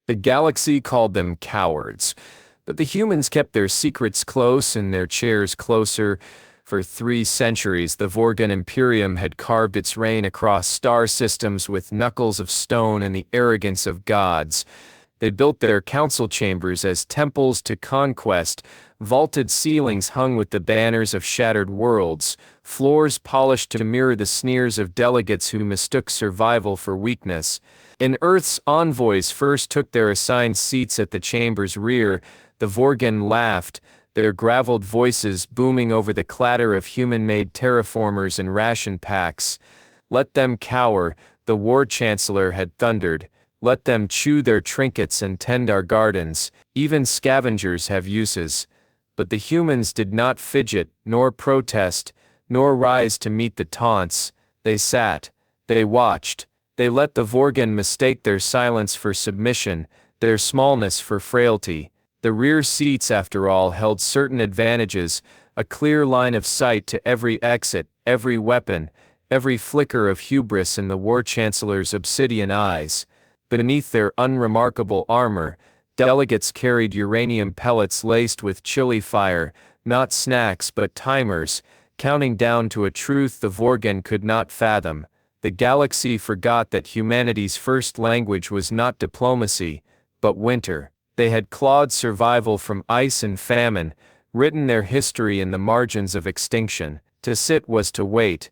The galaxy called them cowards, but the humans kept their secrets close and their chairs closer. For 3 centuries, the Vorgon Imperium had carved its reign across star systems with knuckles of stone and the arrogance of gods. They built their council chambers as temples to conquest, vaulted ceilings hung with the banners of shattered worlds, floors polished to mirror the sneers of delegates who mistook survival for weakness. In Earth's envoys first took their assigned seats at the chamber's rear, the Vorgon laughed, their graveled voices booming over the clatter of human-made terraformers and ration packs. Let them cower, the War Chancellor had thundered. Let them chew their trinkets and tend our gardens. Even scavengers have uses. But the humans did not fidget, nor protest, nor rise to meet the taunts. They sat. They watched. They let the Vorgon mistake their silence for submission, their smallness for frailty. The rear seats, after all, held certain advantages, a clear line of sight to every exit, every weapon, every flicker of hubris in the War Chancellor's obsidian eyes. Beneath their unremarkable armor, delegates carried uranium pellets laced with chilly fire, not snacks but timers, counting down to a truth the Vorgon could not fathom. The galaxy forgot that humanity's first language was not diplomacy, but winter. They had clawed survival from ice and famine, written their history in the margins of extinction. To sit was to wait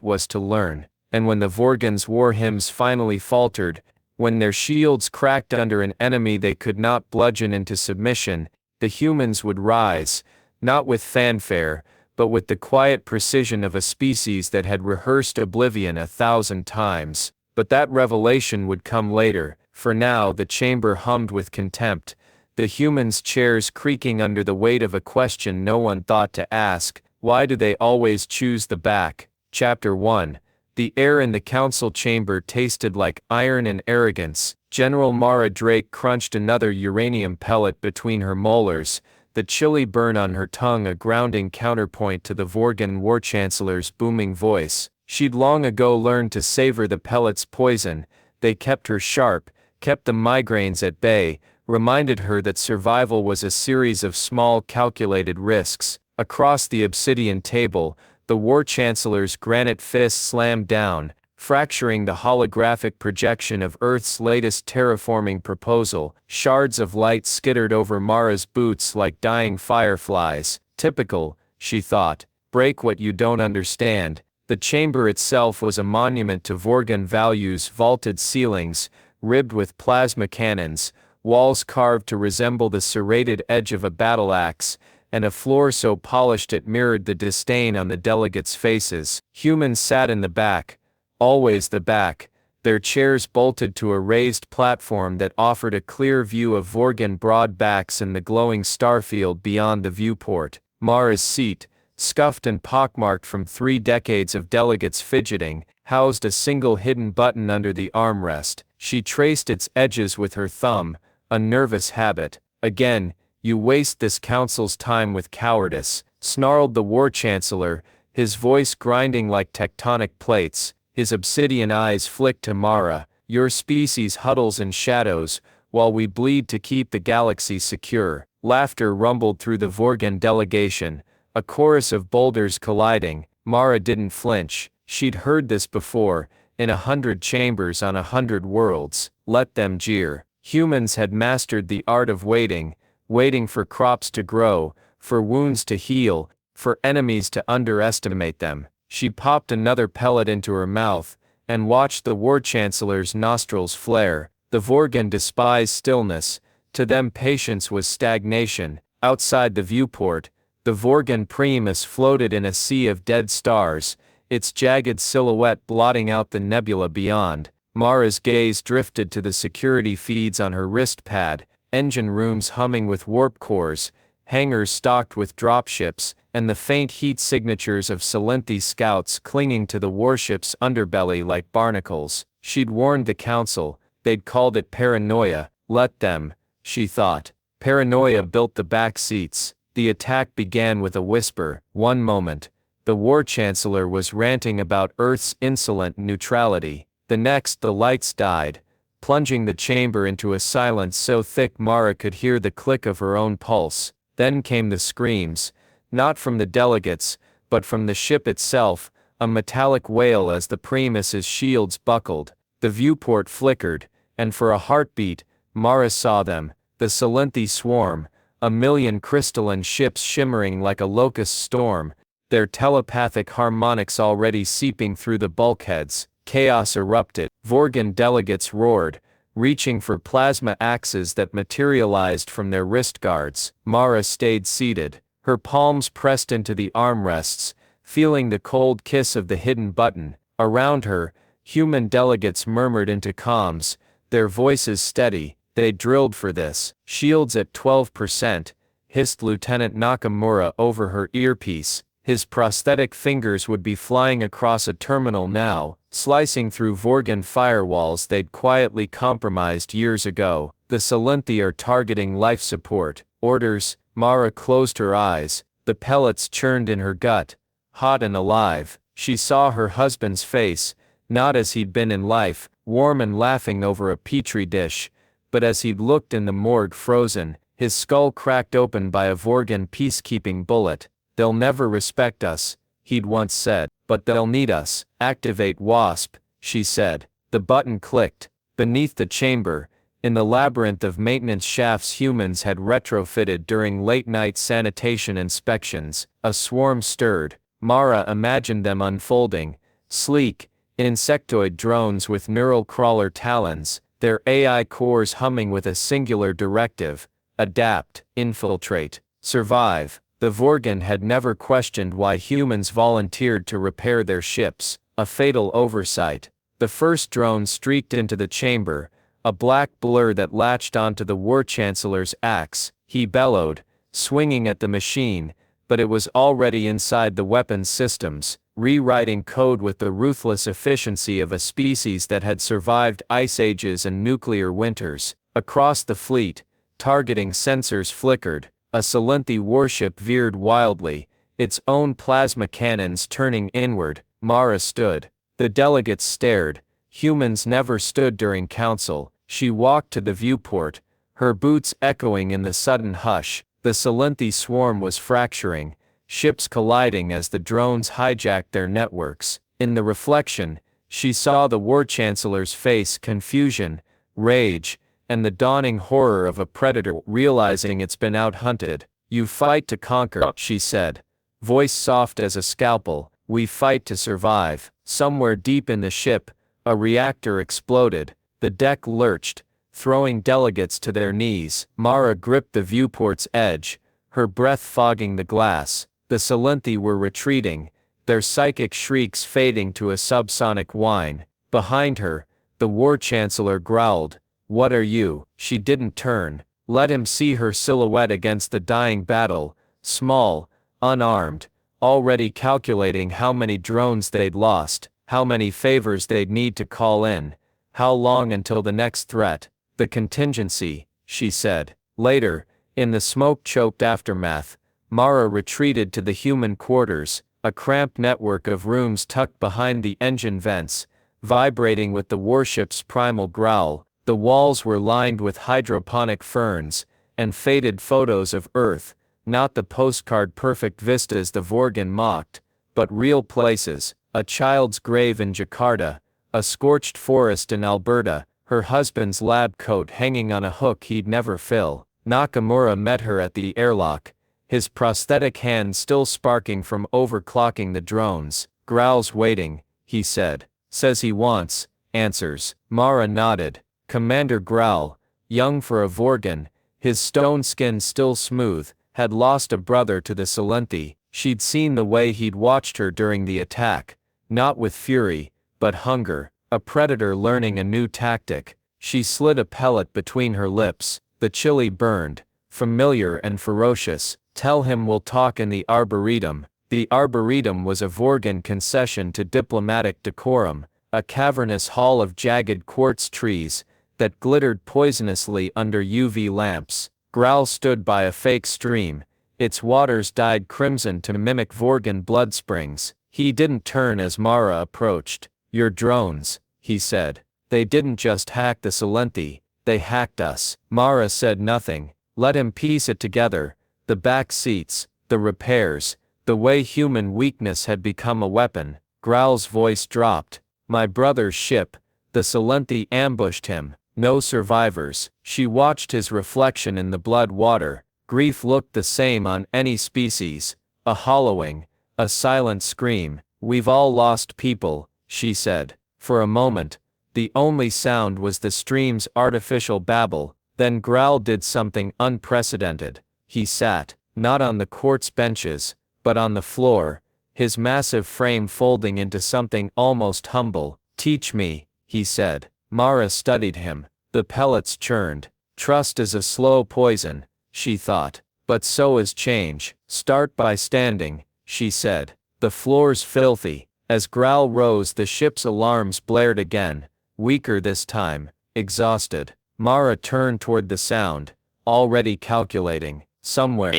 was to learn. And when the Vorgon's war hymns finally faltered, when their shields cracked under an enemy they could not bludgeon into submission, the humans would rise, not with fanfare, but with the quiet precision of a species that had rehearsed oblivion 1,000 times. But that revelation would come later. For now the chamber hummed with contempt, the humans' chairs creaking under the weight of a question no one thought to ask: why do they always choose the back? Chapter 1. The air in the council chamber tasted like iron and arrogance. General Mara Drake crunched another uranium pellet between her molars, the chilly burn on her tongue a grounding counterpoint to the Vorgon War Chancellor's booming voice. She'd long ago learned to savor the pellet's poison. They kept her sharp, kept the migraines at bay, reminded her that survival was a series of small calculated risks. Across the obsidian table, the War Chancellor's granite fist slammed down, fracturing the holographic projection of Earth's latest terraforming proposal. Shards of light skittered over Mara's boots like dying fireflies. Typical, she thought. Break what you don't understand. The chamber itself was a monument to Vorgon values: vaulted ceilings, ribbed with plasma cannons, walls carved to resemble the serrated edge of a battle axe, and a floor so polished it mirrored the disdain on the delegates' faces. Humans sat in the back, always the back, their chairs bolted to a raised platform that offered a clear view of Vorgon broad backs and the glowing starfield beyond the viewport. Mara's seat, scuffed and pockmarked from 3 decades of delegates fidgeting, housed a single hidden button under the armrest. She traced its edges with her thumb, a nervous habit. Again, you waste this council's time with cowardice, snarled the War Chancellor, his voice grinding like tectonic plates. His obsidian eyes flicked to Mara. Your species huddles in shadows, while we bleed to keep the galaxy secure. Laughter rumbled through the Vorgon delegation, a chorus of boulders colliding. Mara didn't flinch. She'd heard this before, in 100 chambers on 100 worlds. Let them jeer. Humans had mastered the art of waiting, waiting for crops to grow, for wounds to heal, for enemies to underestimate them. She popped another pellet into her mouth, and watched the War Chancellor's nostrils flare. The Vorgon despised stillness. To them patience was stagnation. Outside the viewport, the Vorgon Primus floated in a sea of dead stars, its jagged silhouette blotting out the nebula beyond. Mara's gaze drifted to the security feeds on her wrist pad, engine rooms humming with warp cores, hangars stocked with dropships, and the faint heat signatures of Salinthi scouts clinging to the warship's underbelly like barnacles. She'd warned the council, they'd called it paranoia. Let them, she thought. Paranoia built the back seats. The attack began with a whisper. One moment, the War Chancellor was ranting about Earth's insolent neutrality. The next, the lights died. plunging the chamber into a silence so thick Mara could hear the click of her own pulse. Then came the screams, not from the delegates, but from the ship itself, a metallic wail as the Primus's shields buckled. The viewport flickered, and for a heartbeat, Mara saw them, the Salinthi swarm, a million crystalline ships shimmering like a locust storm, their telepathic harmonics already seeping through the bulkheads. Chaos erupted. Vorgon delegates roared, reaching for plasma axes that materialized from their wrist guards. Mara stayed seated, her palms pressed into the armrests, feeling the cold kiss of the hidden button. Around her, human delegates murmured into comms, their voices steady. They drilled for this. Shields at 12%, hissed Lieutenant Nakamura over her earpiece. His prosthetic fingers would be flying across a terminal now, slicing through Vorgon firewalls they'd quietly compromised years ago. The Salinthi are targeting life support. Orders. Mara closed her eyes. The pellets churned in her gut. Hot and alive. She saw her husband's face, not as he'd been in life, warm and laughing over a petri dish, but as he'd looked in the morgue frozen, his skull cracked open by a Vorgon peacekeeping bullet. They'll never respect us, he'd once said, but they'll need us. Activate WASP, she said. The button clicked. Beneath the chamber, in the labyrinth of maintenance shafts humans had retrofitted during late-night sanitation inspections, a swarm stirred. Mara imagined them unfolding, sleek, insectoid drones with neural crawler talons, their AI cores humming with a singular directive: adapt, infiltrate, survive. The Vorgon had never questioned why humans volunteered to repair their ships, a fatal oversight. The first drone streaked into the chamber, a black blur that latched onto the War Chancellor's axe. He bellowed, swinging at the machine, but it was already inside the weapons systems, rewriting code with the ruthless efficiency of a species that had survived ice ages and nuclear winters. Across the fleet, targeting sensors flickered. A Salinthi warship veered wildly, its own plasma cannons turning inward. Mara stood. The delegates stared. Humans never stood during council. She walked to the viewport, her boots echoing in the sudden hush. The Salinthi swarm was fracturing, ships colliding as the drones hijacked their networks. In the reflection, she saw the War Chancellor's face: confusion, rage, and the dawning horror of a predator realizing it's been out-hunted. You fight to conquer, she said, voice soft as a scalpel. We fight to survive. Somewhere deep in the ship, a reactor exploded. The deck lurched, throwing delegates to their knees. Mara gripped the viewport's edge, her breath fogging the glass. The Salinthi were retreating, their psychic shrieks fading to a subsonic whine. Behind her, the War Chancellor growled, "What are you?" She didn't turn. Let him see her silhouette against the dying battle, small, unarmed, already calculating how many drones they'd lost, how many favors they'd need to call in, how long until the next threat. The contingency, she said. Later, in the smoke-choked aftermath, Mara retreated to the human quarters, a cramped network of rooms tucked behind the engine vents, vibrating with the warship's primal growl. The walls were lined with hydroponic ferns, and faded photos of Earth, not the postcard-perfect vistas the Vorgon mocked, but real places: a child's grave in Jakarta, a scorched forest in Alberta, her husband's lab coat hanging on a hook he'd never fill. Nakamura met her at the airlock, his prosthetic hand still sparking from overclocking the drones. "Growl's waiting," he said. "Says he wants answers." Mara nodded. Commander Growl, young for a Vorgon, his stone skin still smooth, had lost a brother to the Salinthi. She'd seen the way he'd watched her during the attack, not with fury, but hunger, a predator learning a new tactic. She slid a pellet between her lips. The chili burned, familiar and ferocious. "Tell him we'll talk in the Arboretum." The Arboretum was a Vorgon concession to diplomatic decorum, a cavernous hall of jagged quartz trees that glittered poisonously under UV lamps. Growl stood by a fake stream, its waters dyed crimson to mimic Vorgon blood springs. He didn't turn as Mara approached. "Your drones," he said. They didn't just hack the Salenthi, they hacked us. Mara said nothing. Let him piece it together. The back seats, the repairs, the way human weakness had become a weapon. Growl's voice dropped. My brother's ship. The Salenthi ambushed him. No survivors. She watched his reflection in the blood water. Grief looked the same on any species. A hollowing, a silent scream. We've all lost people, she said. For a moment, the only sound was the stream's artificial babble. Then Growl did something unprecedented. He sat, not on the quartz benches, but on the floor, his massive frame folding into something almost humble. Teach me, he said. Mara studied him. The pellets churned. Trust is a slow poison, she thought. But so is change. Start by standing, she said. The floor's filthy. As Growl rose, the ship's alarms blared again, weaker this time, exhausted. Mara turned toward the sound, already calculating. Somewhere,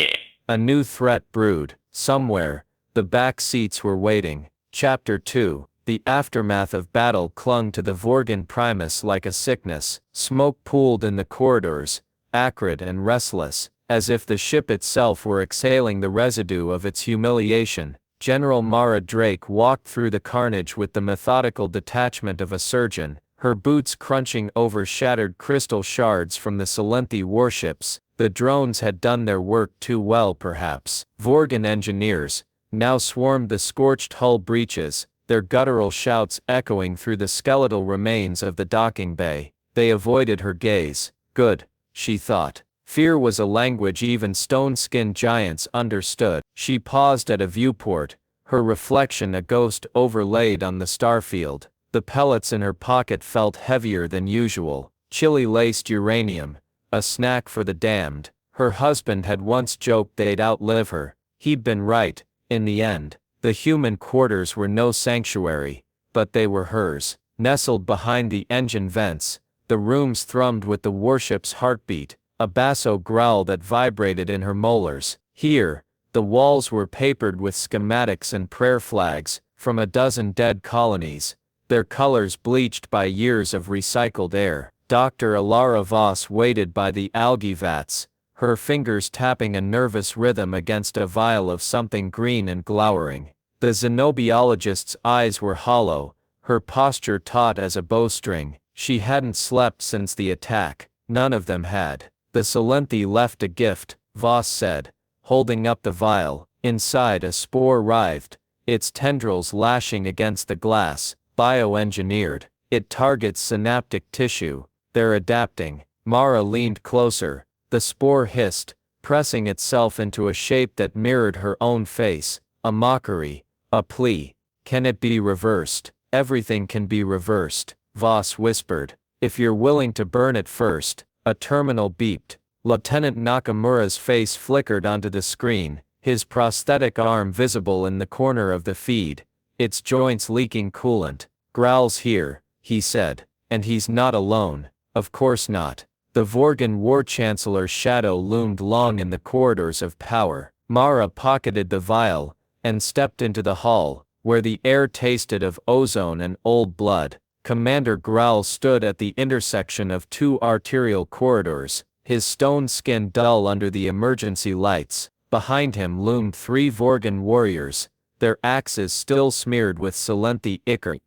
a new threat brewed. Somewhere, the back seats were waiting. Chapter 2. The aftermath of battle clung to the Vorgon Primus like a sickness. Smoke pooled in the corridors, acrid and restless, as if the ship itself were exhaling the residue of its humiliation. General Mara Drake walked through the carnage with the methodical detachment of a surgeon, her boots crunching over shattered crystal shards from the Salenthi warships. The drones had done their work too well perhaps. Vorgon engineers now swarmed the scorched hull breaches, their guttural shouts echoing through the skeletal remains of the docking bay. They avoided her gaze. Good, she thought. Fear was a language even stone-skinned giants understood. She paused at a viewport, her reflection a ghost overlaid on the starfield. The pellets in her pocket felt heavier than usual. Chili-laced uranium, a snack for the damned. Her husband had once joked they'd outlive her. He'd been right, in the end. The human quarters were no sanctuary, but they were hers. Nestled behind the engine vents, the rooms thrummed with the warship's heartbeat, a basso growl that vibrated in her molars. Here, the walls were papered with schematics and prayer flags, from a dozen dead colonies, their colors bleached by years of recycled air. Dr. Alara Voss waited by the algae vats, her fingers tapping a nervous rhythm against a vial of something green and glowering. The xenobiologist's eyes were hollow, her posture taut as a bowstring. She hadn't slept since the attack. None of them had. The Salenthi left a gift, Voss said, holding up the vial. Inside a spore writhed, its tendrils lashing against the glass. Bioengineered. It targets synaptic tissue. They're adapting. Mara leaned closer. The spore hissed, pressing itself into a shape that mirrored her own face. A mockery. A plea. Can it be reversed? Everything can be reversed, Voss whispered. If you're willing to burn it first. A terminal beeped. Lieutenant Nakamura's face flickered onto the screen, his prosthetic arm visible in the corner of the feed, its joints leaking coolant. Growl's here, he said. And he's not alone. Of course not. The Vorgon War Chancellor's shadow loomed long in the corridors of power. Mara pocketed the vial, and stepped into the hall, where the air tasted of ozone and old blood. Commander Growl stood at the intersection of two arterial corridors, his stone skin dull under the emergency lights. Behind him loomed three Vorgon warriors, their axes still smeared with Salenthi ichor.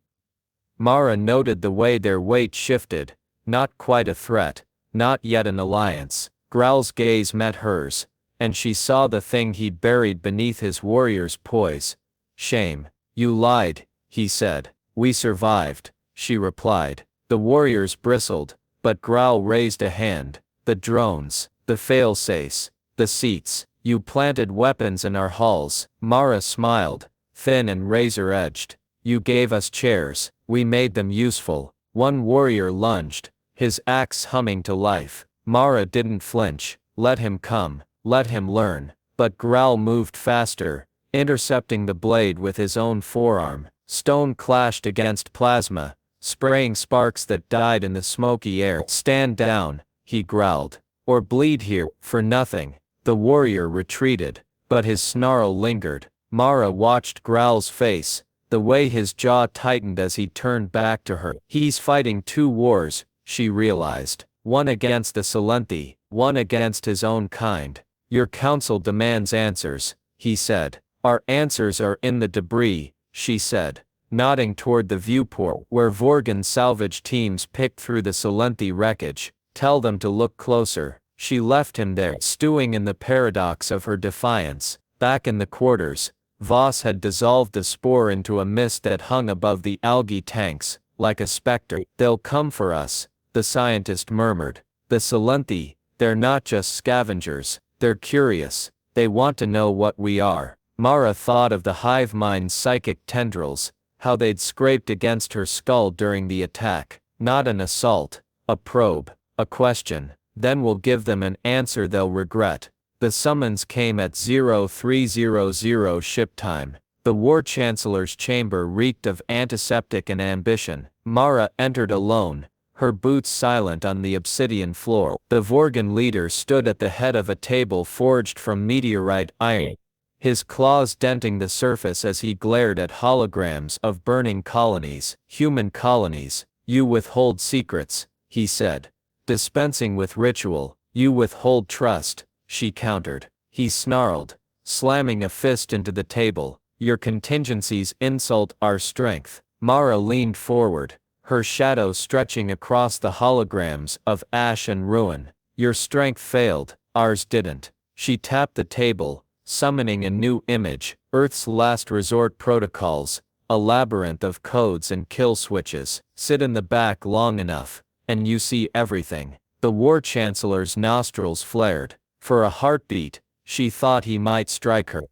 Mara noted the way their weight shifted. Not quite a threat, not yet an alliance. Growl's gaze met hers, and she saw the thing he'd buried beneath his warrior's poise. Shame. You lied, he said. We survived, she replied. The warriors bristled, but Growl raised a hand. The drones, the failsafes, the seats. You planted weapons in our halls. Mara smiled, thin and razor-edged. You gave us chairs. We made them useful. One warrior lunged, his axe humming to life. Mara didn't flinch. Let him come. Let him learn. But Growl moved faster, intercepting the blade with his own forearm. Stone clashed against plasma, spraying sparks that died in the smoky air. Stand down, he growled. Or bleed here, for nothing. The warrior retreated, but his snarl lingered. Mara watched Growl's face, the way his jaw tightened as he turned back to her. He's fighting two wars, she realized. One against the Salenthi, one against his own kind. Your council demands answers, he said. Our answers are in the debris, she said, nodding toward the viewport where Vorgon salvage teams picked through the Salenthi wreckage. Tell them to look closer. She left him there, stewing in the paradox of her defiance. Back in the quarters, Voss had dissolved the spore into a mist that hung above the algae tanks, like a specter. They'll come for us, the scientist murmured. The Salenthi, they're not just scavengers, they're curious, they want to know what we are. Mara thought of the hive-mind's psychic tendrils, how they'd scraped against her skull during the attack. Not an assault, a probe, a question. Then we'll give them an answer they'll regret. The summons came at 0300 ship time. The War Chancellor's chamber reeked of antiseptic and ambition. Mara entered alone, her boots silent on the obsidian floor. The Vorgon leader stood at the head of a table forged from meteorite iron, his claws denting the surface as he glared at holograms of burning colonies. Human colonies, you withhold secrets, he said. Dispensing with ritual, you withhold trust, she countered. He snarled, slamming a fist into the table. Your contingencies insult our strength. Mara leaned forward, her shadow stretching across the holograms of ash and ruin. Your strength failed, ours didn't. She tapped the table, summoning a new image. Earth's last resort protocols, a labyrinth of codes and kill switches. Sit in the back long enough, and you see everything. The War Chancellor's nostrils flared. For a heartbeat, she thought he might strike her.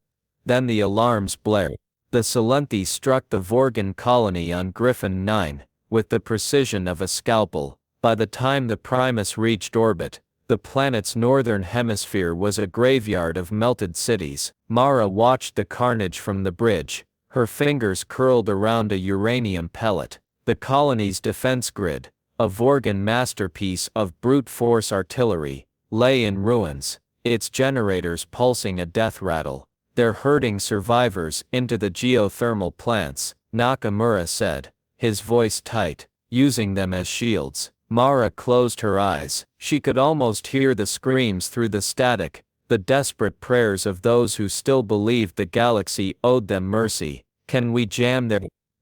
Then the alarms blared. The Salenthi struck the Vorgon colony on Griffin 9, with the precision of a scalpel. By the time the Primus reached orbit, the planet's northern hemisphere was a graveyard of melted cities. Mara watched the carnage from the bridge, her fingers curled around a uranium pellet. The colony's defense grid, a Vorgon masterpiece of brute force artillery, lay in ruins, its generators pulsing a death rattle. They're herding survivors into the geothermal plants, Nakamura said, his voice tight, using them as shields. Mara closed her eyes. She could almost hear the screams through the static, the desperate prayers of those who still believed the galaxy owed them mercy. Can we jam their...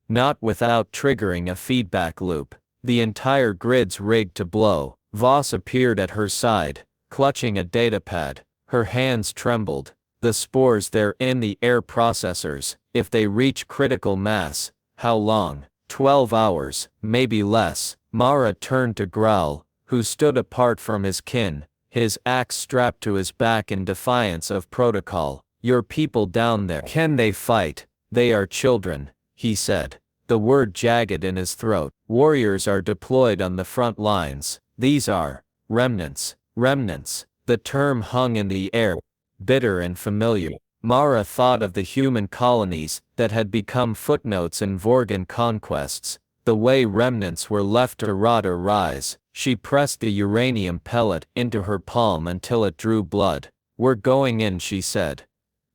Not without triggering a feedback loop. The entire grid's rigged to blow. Voss appeared at her side, clutching a datapad. Her hands trembled. The spores they're in the air processors. If they reach critical mass, how long? 12 hours, maybe less. Mara turned to Growl, who stood apart from his kin, his axe strapped to his back in defiance of protocol. Your people down there, can they fight? They are children, he said, the word jagged in his throat. Warriors are deployed on the front lines. These are remnants. Remnants. The term hung in the air, bitter and familiar. Mara thought of the human colonies that had become footnotes in Vorgon conquests, the way remnants were left to rot or rise. She pressed the uranium pellet into her palm until it drew blood. We're going in, she said.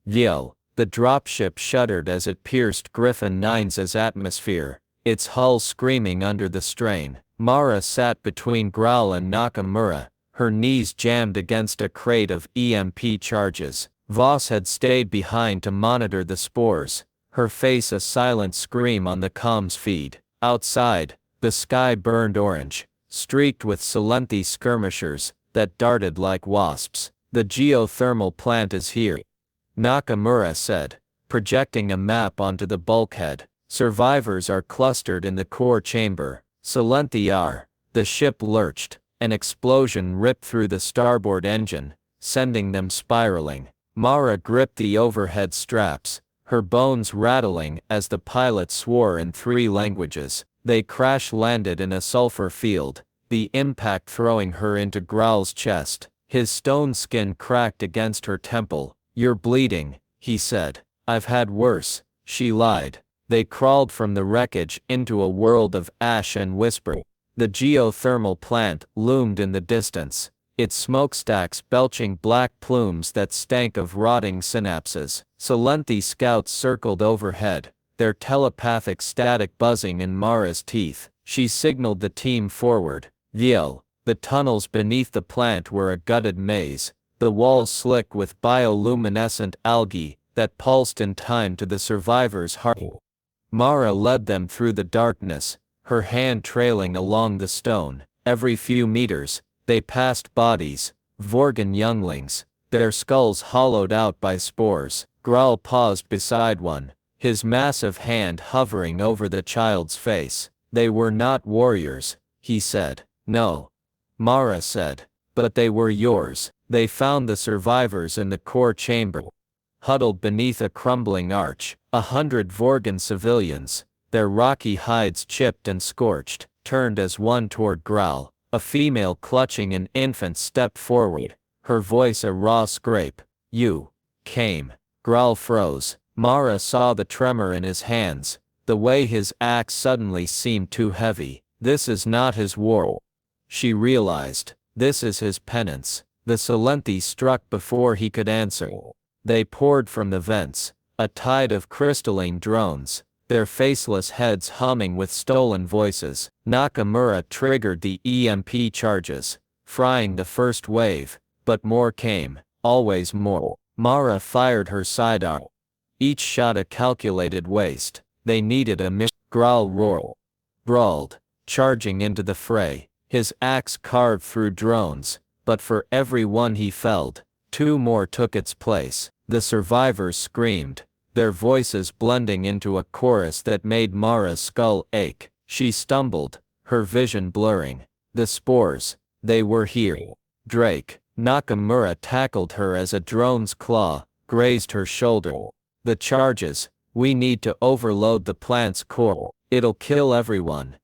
Yo. The dropship shuddered as it pierced Griffin 9's atmosphere, its hull screaming under the strain. Mara sat between Growl and Nakamura, her knees jammed against a crate of EMP charges. Voss had stayed behind to monitor the spores, her face a silent scream on the comms feed. Outside, the sky burned orange, streaked with Salenthi skirmishers that darted like wasps. The geothermal plant is here, Nakamura said, projecting a map onto the bulkhead. Survivors are clustered in the core chamber. Salenthi are. The ship lurched. An explosion ripped through the starboard engine, sending them spiraling. Mara gripped the overhead straps, her bones rattling as the pilot swore in 3 languages. They crash-landed in a sulfur field, the impact throwing her into Growl's chest. His stone skin cracked against her temple. You're bleeding, he said. I've had worse, she lied. They crawled from the wreckage into a world of ash and whisper. The geothermal plant loomed in the distance, its smokestacks belching black plumes that stank of rotting synapses. Salenthi scouts circled overhead, their telepathic static buzzing in Mara's teeth. She signaled the team forward. The tunnels beneath the plant were a gutted maze, the walls slick with bioluminescent algae that pulsed in time to the survivors' heart. Mara led them through the darkness, her hand trailing along the stone. Every few meters, they passed bodies, Vorgon younglings, their skulls hollowed out by spores. Graal paused beside one, his massive hand hovering over the child's face. They were not warriors, he said. No, Mara said, but they were yours. They found the survivors in the core chamber, huddled beneath a crumbling arch. 100 Vorgon civilians, their rocky hides chipped and scorched, turned as one toward Graal. A female clutching an infant stepped forward, her voice a raw scrape. You came. Graal froze. Mara saw the tremor in his hands, the way his axe suddenly seemed too heavy. This is not his war, she realized. This is his penance. The Salenthi struck before he could answer. They poured from the vents, a tide of crystalline drones, their faceless heads humming with stolen voices. Nakamura triggered the EMP charges, frying the first wave, but more came, always more. Mara fired her sidearm, each shot a calculated waste. They needed a mission. Graal brawled, charging into the fray, his axe carved through drones, but for every one he felled, 2 more took its place. The survivors screamed, their voices blending into a chorus that made Mara's skull ache. She stumbled, her vision blurring. The spores, they were here. Drake. Nakamura tackled her as a drone's claw grazed her shoulder. The charges, we need to overload the plant's core. It'll kill everyone.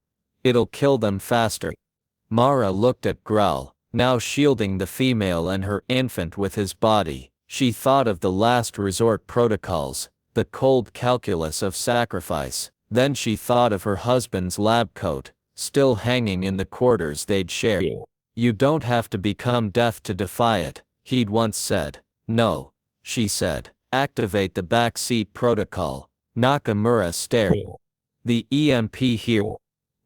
It'll kill them faster. Mara looked at Graal, now shielding the female and her infant with his body. She thought of the last resort protocols, the cold calculus of sacrifice. Then she thought of her husband's lab coat, still hanging in the quarters they'd shared. You don't have to become death to defy it, he'd once said. No, she said. Activate the backseat protocol. Nakamura stared. The EMP here.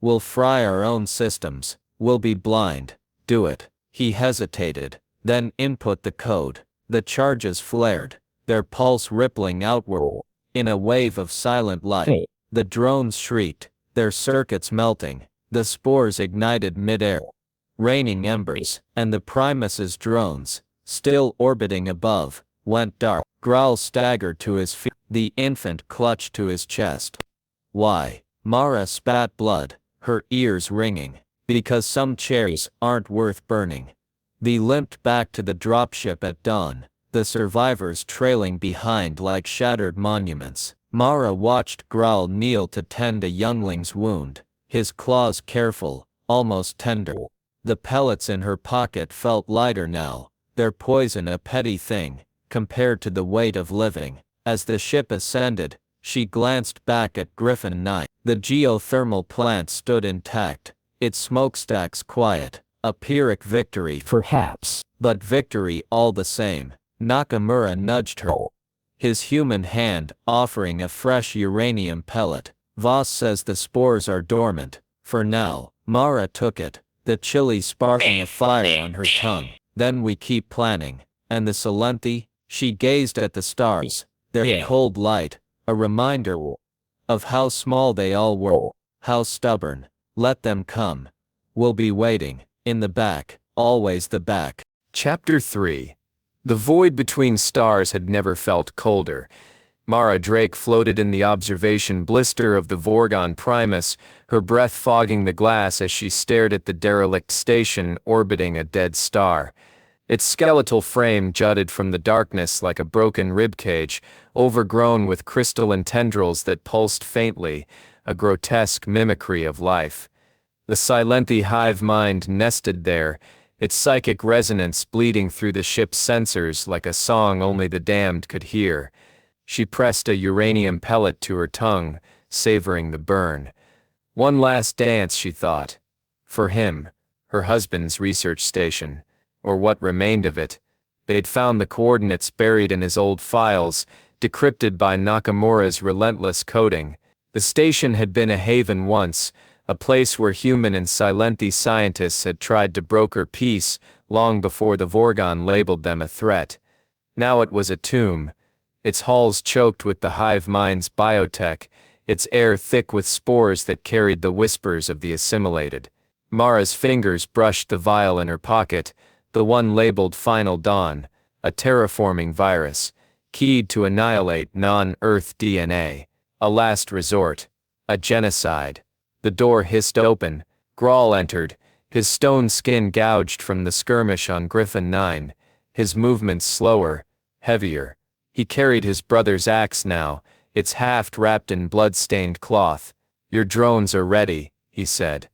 We'll fry our own systems. We'll be blind. Do it. He hesitated, then input the code. The charges flared, their pulse rippling outward. In a wave of silent light, the drones shrieked, their circuits melting. The spores ignited mid-air, raining embers, and the Primus's drones, still orbiting above, went dark. Graal staggered to his feet, the infant clutched to his chest. Why? Mara spat blood, her ears ringing. Because some cherries aren't worth burning. They limped back to the dropship at dawn, the survivors trailing behind like shattered monuments. Mara watched Graal kneel to tend a youngling's wound, his claws careful, almost tender. The pellets in her pocket felt lighter now, their poison a petty thing, compared to the weight of living. As the ship ascended, she glanced back at Griffin 9. The geothermal plant stood intact, its smokestacks quiet, a Pyrrhic victory perhaps, but victory all the same. Nakamura nudged her, his human hand offering a fresh uranium pellet. Voss says the spores are dormant, for now. Mara took it, the chili sparking a fire on her tongue. Then we keep planning. And the Salenthi? She gazed at the stars, their cold light, a reminder of how small they all were, how stubborn. Let them come. We'll be waiting, in the back, always the back. Chapter 3. The void between stars had never felt colder. Mara Drake floated in the observation blister of the Vorgon Primus, her breath fogging the glass as she stared at the derelict station orbiting a dead star. Its skeletal frame jutted from the darkness like a broken ribcage, overgrown with crystalline tendrils that pulsed faintly, a grotesque mimicry of life. The Salenthi hive-mind nested there, its psychic resonance bleeding through the ship's sensors like a song only the damned could hear. She pressed a uranium pellet to her tongue, savoring the burn. One last dance, she thought. For him, her husband's research station, or what remained of it. They'd found the coordinates buried in his old files, decrypted by Nakamura's relentless coding. The station had been a haven once, a place where human and Silenti scientists had tried to broker peace long before the Vorgon labeled them a threat. Now it was a tomb, its halls choked with the hive-mind's biotech, its air thick with spores that carried the whispers of the assimilated. Mara's fingers brushed the vial in her pocket, the one labeled Final Dawn, a terraforming virus, keyed to annihilate non-Earth DNA. A last resort. A genocide. The door hissed open. Grawl entered, his stone skin gouged from the skirmish on Griffin 9, his movements slower, heavier. He carried his brother's axe now, its haft wrapped in blood-stained cloth. "Your drones are ready," he said.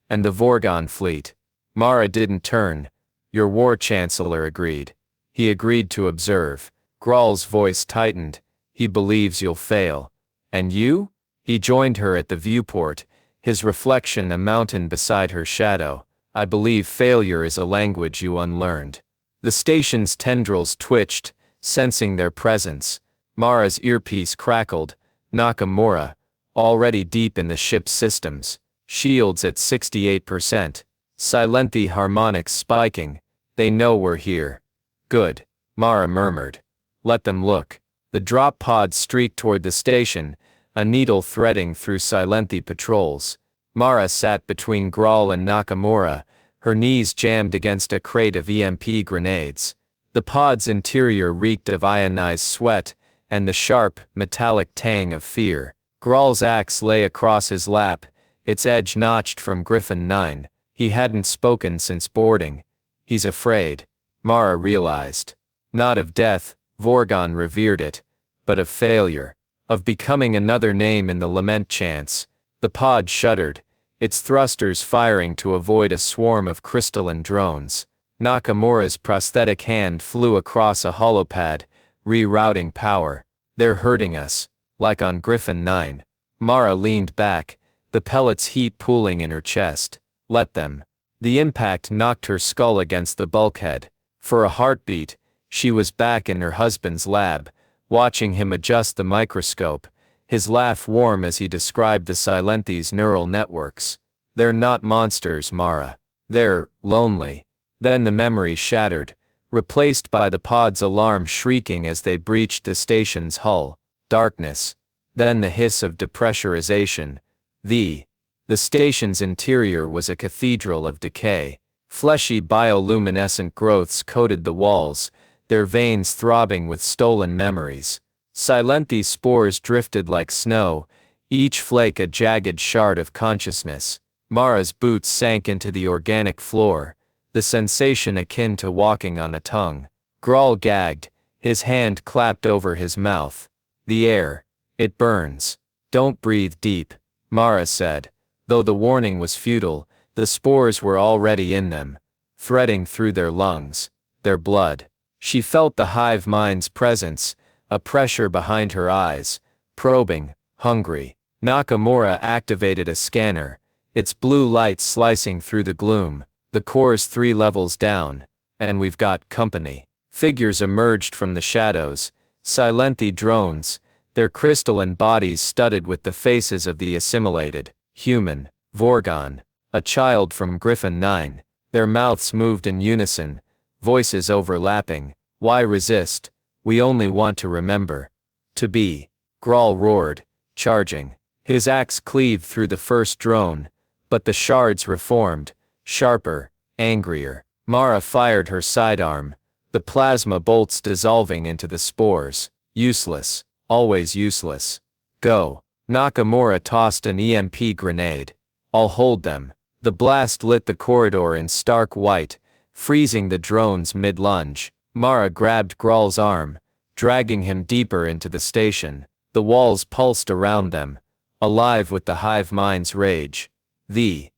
"And the Vorgon fleet." Mara didn't turn. "Your war chancellor agreed." He agreed to observe. Grawl's voice tightened. "He believes you'll fail. And you?" He joined her at the viewport, his reflection a mountain beside her shadow. "I believe failure is a language you unlearned." The station's tendrils twitched, sensing their presence. Mara's earpiece crackled. Nakamura, already deep in the ship's systems. Shields at 68%. Silenti harmonics spiking. "They know we're here." "Good," Mara murmured. "Let them look." The drop pod streaked toward the station, a needle threading through Silenti patrols. Mara sat between Grawl and Nakamura, her knees jammed against a crate of EMP grenades. The pod's interior reeked of ionized sweat, and the sharp, metallic tang of fear. Grawl's axe lay across his lap, its edge notched from Griffin 9. He hadn't spoken since boarding. "He's afraid," Mara realized. Not of death, Vorgon revered it, but of failure, of becoming another name in the lament chants. The pod shuddered, its thrusters firing to avoid a swarm of crystalline drones. Nakamura's prosthetic hand flew across a holopad, rerouting power. "They're hurting us, like on Griffin 9. Mara leaned back, the pellets heat pooling in her chest. "Let them." The impact knocked her skull against the bulkhead. For a heartbeat, she was back in her husband's lab, watching him adjust the microscope, his laugh warm as he described the Silenti's neural networks. "They're not monsters, Mara. They're lonely." Then the memory shattered, replaced by the pod's alarm shrieking as they breached the station's hull. Darkness. Then the hiss of depressurization. The station's interior was a cathedral of decay. Fleshy bioluminescent growths coated the walls, their veins throbbing with stolen memories. Silenti spores drifted like snow, each flake a jagged shard of consciousness. Mara's boots sank into the organic floor, the sensation akin to walking on a tongue. Grawl gagged, his hand clapped over his mouth. "The air. It burns." "Don't breathe deep," Mara said. Though the warning was futile, the spores were already in them, threading through their lungs, their blood. She felt the hive-mind's presence, a pressure behind her eyes, probing, hungry. Nakamura activated a scanner, its blue light slicing through the gloom. "The core's 3 levels down, and we've got company." Figures emerged from the shadows, Silenti drones, their crystalline bodies studded with the faces of the assimilated. Human, Vorgon, a child from Griffin 9. Their mouths moved in unison, voices overlapping. "Why resist? We only want to remember. To be." Grawl roared, charging. His axe cleaved through the first drone, but the shards reformed, sharper, angrier. Mara fired her sidearm, the plasma bolts dissolving into the spores. Useless, always useless. "Go." Nakamura tossed an EMP grenade. "I'll hold them." The blast lit the corridor in stark white, freezing the drones mid-lunge. Mara grabbed Grawl's arm, dragging him deeper into the station. The walls pulsed around them, alive with the hive-mind's rage. The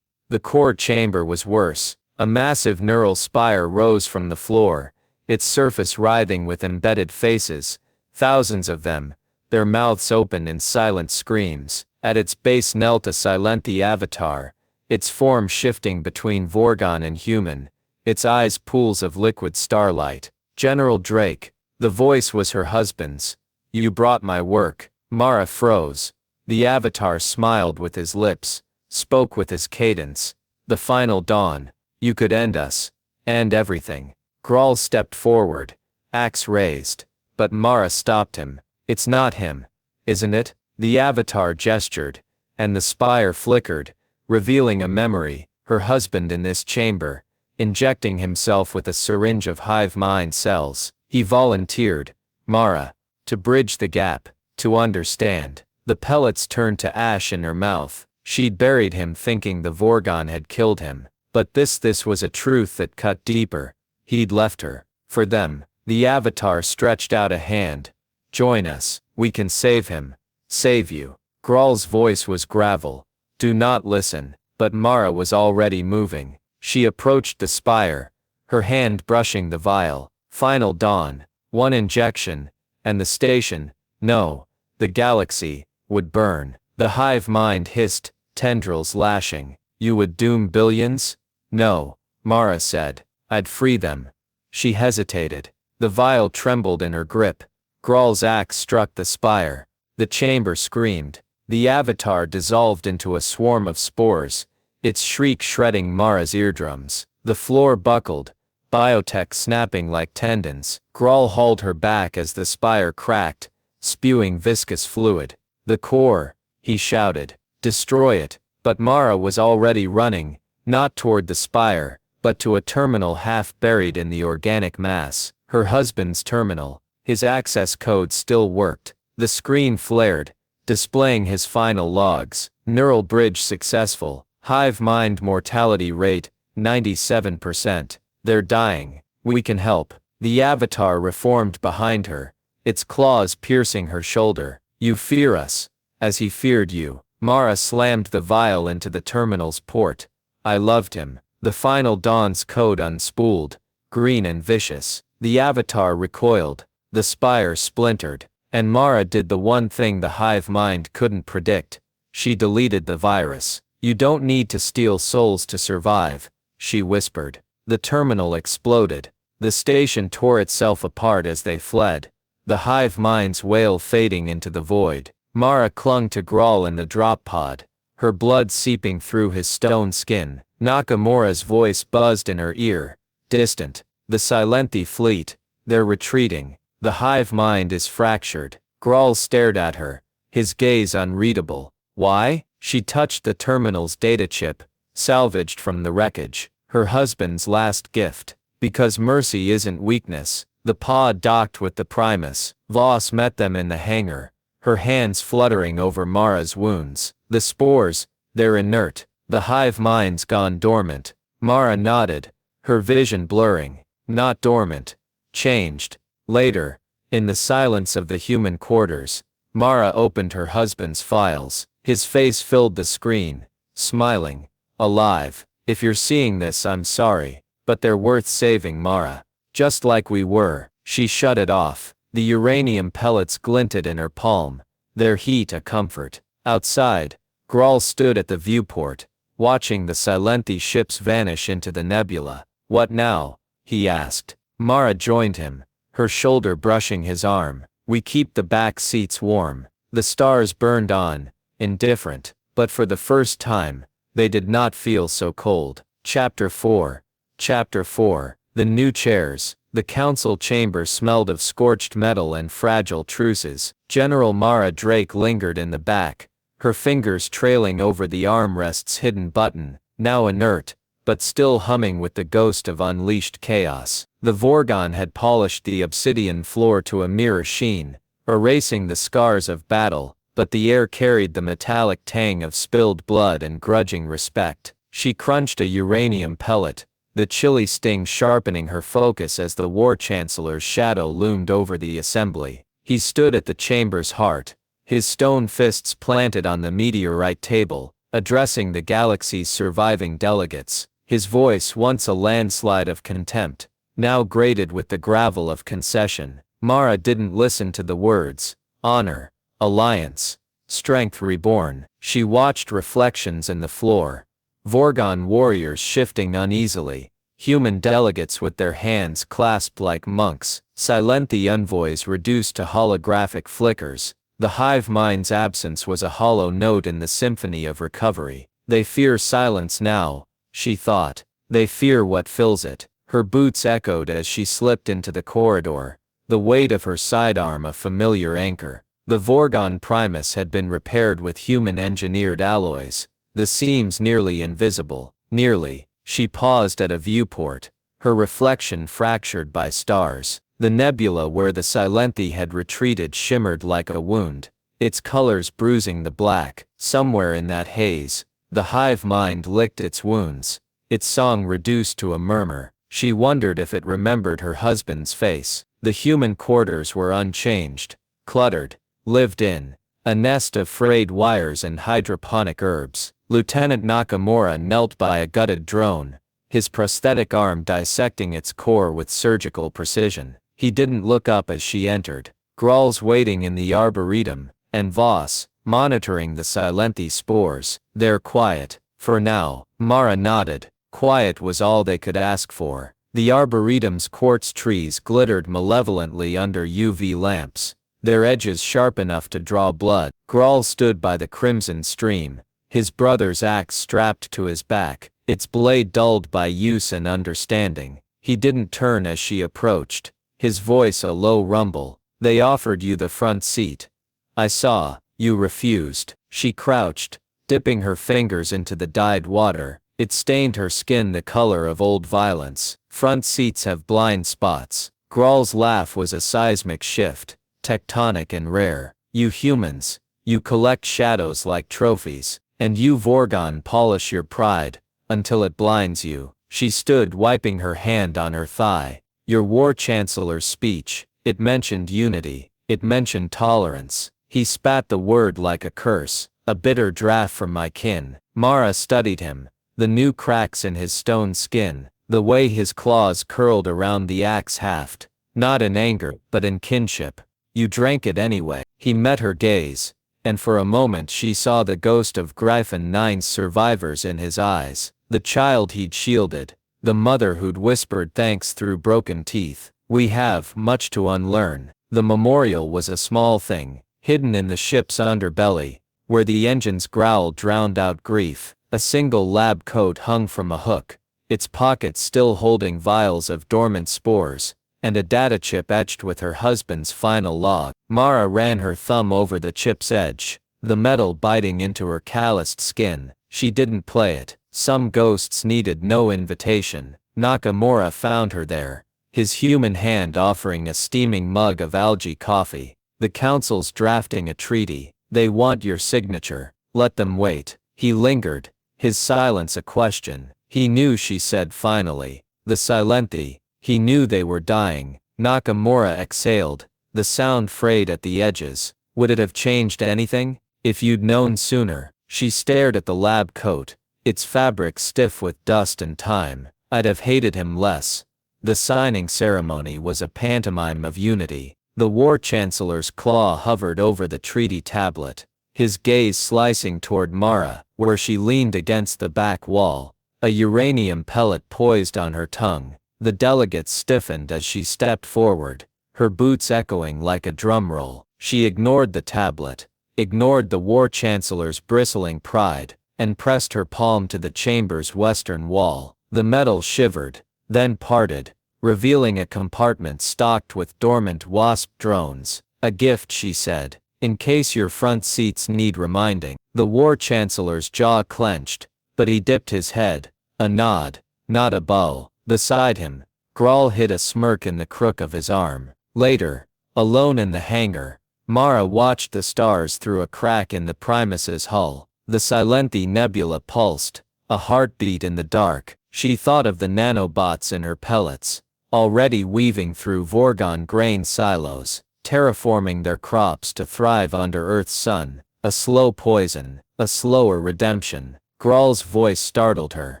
core chamber was worse. A massive neural spire rose from the floor, its surface writhing with embedded faces, thousands of them, their mouths open in silent screams. At its base knelt a Silenti avatar, its form shifting between Vorgon and human, its eyes pools of liquid starlight. "General Drake." The voice was her husband's. You brought my work. Mara froze. The Avatar smiled with his lips, spoke with his cadence. The final dawn. You could end us. End everything. Grawl stepped forward, axe raised. But Mara stopped him. It's not him, isn't it? The Avatar gestured, and the spire flickered, revealing a memory, her husband in this chamber, injecting himself with a syringe of hive-mind cells. He volunteered, Mara, to bridge the gap, to understand. The pellets turned to ash in her mouth. She'd buried him thinking the Vorgon had killed him. But this was a truth that cut deeper. He'd left her. For them. The Avatar stretched out a hand. Join us. We can save him. Save you. Grawl's voice was gravel. Do not listen. But Mara was already moving. She approached the spire, her hand brushing the vial. Final dawn. One injection. And the station, no, the galaxy, would burn. The hive mind hissed, tendrils lashing. You would doom billions? No, Mara said. I'd free them. She hesitated. The vial trembled in her grip. Grawl's axe struck the spire. The chamber screamed. The Avatar dissolved into a swarm of spores, its shriek shredding Mara's eardrums. The floor buckled, biotech snapping like tendons. Grawl hauled her back as the spire cracked, spewing viscous fluid. The core, he shouted. Destroy it. But Mara was already running, not toward the spire, but to a terminal half buried in the organic mass. Her husband's terminal. His access code still worked. The screen flared, displaying his final logs. Neural bridge successful. Hive mind mortality rate, 97%. They're dying. We can help. The Avatar reformed behind her, its claws piercing her shoulder. You fear us, as he feared you. Mara slammed the vial into the terminal's port. I loved him. The final dawn's code unspooled, green and vicious. The Avatar recoiled. The spire splintered. And Mara did the one thing the hive mind couldn't predict. She deleted the virus. You don't need to steal souls to survive, she whispered. The terminal exploded. The station tore itself apart as they fled. The hive mind's wail fading into the void. Mara clung to Grawl in the drop pod, her blood seeping through his stone skin. Nakamura's voice buzzed in her ear. Distant. The Silenthi fleet. They're retreating. The hive mind is fractured. Grawl stared at her, his gaze unreadable. Why? She touched the terminal's data chip, salvaged from the wreckage. Her husband's last gift. Because mercy isn't weakness. The pod docked with the Primus. Voss met them in the hangar, her hands fluttering over Mara's wounds. The spores, they're inert. The hive mind's gone dormant. Mara nodded, her vision blurring. Not dormant. Changed. Later, in the silence of the human quarters, Mara opened her husband's files. His face filled the screen, smiling. Alive. If you're seeing this, I'm sorry, but they're worth saving, Mara. Just like we were. She shut it off. The uranium pellets glinted in her palm, their heat a comfort. Outside, Grawl stood at the viewport, watching the Silenthi ships vanish into the nebula. What now? He asked. Mara joined him, her shoulder brushing his arm. We keep the back seats warm. The stars burned on, indifferent, but for the first time, they did not feel so cold. Chapter 4. Chapter 4. The new chairs. The council chamber smelled of scorched metal and fragile truces. General Mara Drake lingered in the back, her fingers trailing over the armrest's hidden button, now inert, but still humming with the ghost of unleashed chaos. The Vorgon had polished the obsidian floor to a mirror sheen, erasing the scars of battle, but the air carried the metallic tang of spilled blood and grudging respect. She crunched a uranium pellet, the chilly sting sharpening her focus as the War Chancellor's shadow loomed over the assembly. He stood at the chamber's heart, his stone fists planted on the meteorite table, addressing the galaxy's surviving delegates. His voice, once a landslide of contempt, now grated with the gravel of concession. Mara didn't listen to the words. Honor. Alliance. Strength reborn. She watched reflections in the floor. Vorgon warriors shifting uneasily, human delegates with their hands clasped like monks, Silenthy envoys reduced to holographic flickers. The hive-mind's absence was a hollow note in the symphony of recovery. They fear silence now, she thought. They fear what fills it. Her boots echoed as she slipped into the corridor, the weight of her sidearm a familiar anchor. The Vorgon Primus had been repaired with human-engineered alloys, the seams nearly invisible. Nearly. She paused at a viewport, her reflection fractured by stars. The nebula where the Silenthy had retreated shimmered like a wound, its colors bruising the black. Somewhere in that haze, the hive-mind licked its wounds, its song reduced to a murmur. She wondered if it remembered her husband's face. The human quarters were unchanged, cluttered, lived in, a nest of frayed wires and hydroponic herbs. Lieutenant Nakamura knelt by a gutted drone, his prosthetic arm dissecting its core with surgical precision. He didn't look up as she entered. Gralls waiting in the arboretum, and Voss, monitoring the Silenthy spores. They're quiet, for now. Mara nodded. Quiet was all they could ask for. The arboretum's quartz trees glittered malevolently under UV lamps, their edges sharp enough to draw blood. Grawl stood by the crimson stream, his brother's axe strapped to his back, its blade dulled by use and understanding. He didn't turn as she approached, his voice a low rumble. They offered you the front seat. I saw, you refused. She crouched, dipping her fingers into the dyed water. It stained her skin the color of old violence. Front seats have blind spots. Gral's laugh was a seismic shift, tectonic and rare. You humans, you collect shadows like trophies, and you Vorgon polish your pride, until it blinds you. She stood wiping her hand on her thigh. Your war chancellor's speech, it mentioned unity, it mentioned tolerance. He spat the word like a curse, a bitter draught from my kin. Mara studied him, the new cracks in his stone skin, the way his claws curled around the axe haft, not in anger, but in kinship. You drank it anyway. He met her gaze, and for a moment she saw the ghost of Gryphon 9's survivors in his eyes, the child he'd shielded, the mother who'd whispered thanks through broken teeth. We have much to unlearn. The memorial was a small thing, hidden in the ship's underbelly, where the engine's growl drowned out grief. A single lab coat hung from a hook, its pockets still holding vials of dormant spores, and a data chip etched with her husband's final log. Mara ran her thumb over the chip's edge, the metal biting into her calloused skin. She didn't play it. Some ghosts needed no invitation. Nakamura found her there, his human hand offering a steaming mug of algae coffee. The council's drafting a treaty. They want your signature. Let them wait. He lingered, his silence a question. He knew, she said finally. The Silenthy. He knew they were dying. Nakamura exhaled, the sound frayed at the edges. Would it have changed anything? If you'd known sooner. She stared at the lab coat, its fabric stiff with dust and time. I'd have hated him less. The signing ceremony was a pantomime of unity. The war chancellor's claw hovered over the treaty tablet, his gaze slicing toward Mara, where she leaned against the back wall, a uranium pellet poised on her tongue. The delegates stiffened as she stepped forward, her boots echoing like a drum roll. She ignored the tablet, ignored the war chancellor's bristling pride, and pressed her palm to the chamber's western wall. The metal shivered, then parted, revealing a compartment stocked with dormant wasp drones. A gift, she said, in case your front seats need reminding. The war chancellor's jaw clenched, but he dipped his head. A nod, not a bow. Beside him, Grawl hid a smirk in the crook of his arm. Later, alone in the hangar, Mara watched the stars through a crack in the Primus's hull. The Silenthy nebula pulsed, a heartbeat in the dark. She thought of the nanobots in her pellets, already weaving through Vorgon grain silos, terraforming their crops to thrive under Earth's sun. A slow poison, a slower redemption. Gral's voice startled her.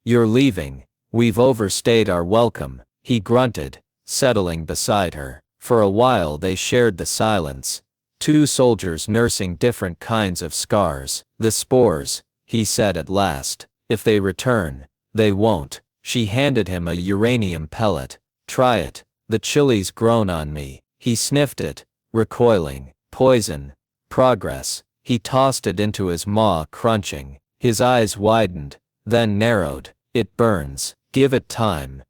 You're leaving. We've overstayed our welcome, he grunted, settling beside her. For a while they shared the silence, two soldiers nursing different kinds of scars. The spores, he said at last. If they return, they won't. She handed him a uranium pellet. Try it. The chili's grown on me. He sniffed it, recoiling. Poison. Progress. He tossed it into his maw, crunching. His eyes widened, then narrowed. It burns. Give it time.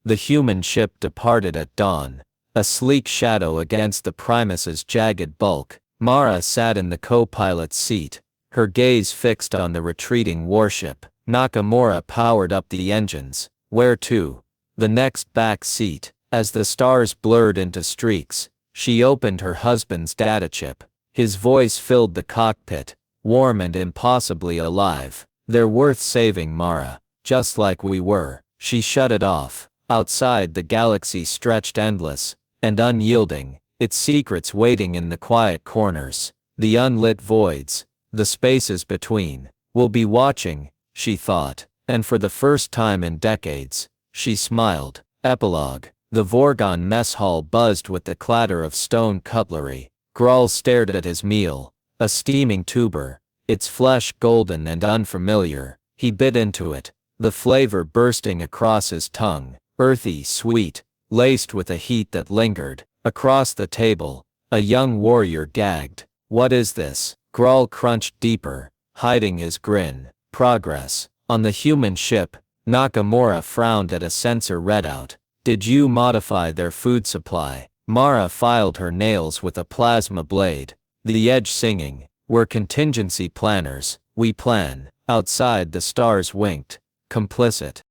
The human ship departed at dawn, a sleek shadow against the Primus's jagged bulk. Mara sat in the co-pilot's seat, her gaze fixed on the retreating warship. Nakamura powered up the engines. Where to? The next back seat. As the stars blurred into streaks, she opened her husband's data chip. His voice filled the cockpit, warm and impossibly alive. They're worth saving, Mara, just like we were. She shut it off. Outside, the galaxy stretched endless and unyielding, its secrets waiting in the quiet corners, the unlit voids, the spaces between. We'll be watching, she thought, and for the first time in decades, she smiled. Epilogue. The Vorgon mess hall buzzed with the clatter of stone cutlery. Grawl stared at his meal, a steaming tuber, its flesh golden and unfamiliar. He bit into it, the flavor bursting across his tongue, earthy, sweet, laced with a heat that lingered. Across the table, a young warrior gagged. What is this? Grawl crunched deeper, hiding his grin. Progress. On the human ship, Nakamura frowned at a sensor readout. Did you modify their food supply? Mara filed her nails with a plasma blade, the edge singing. We're contingency planners. We plan. Outside, the stars winked. Complicit.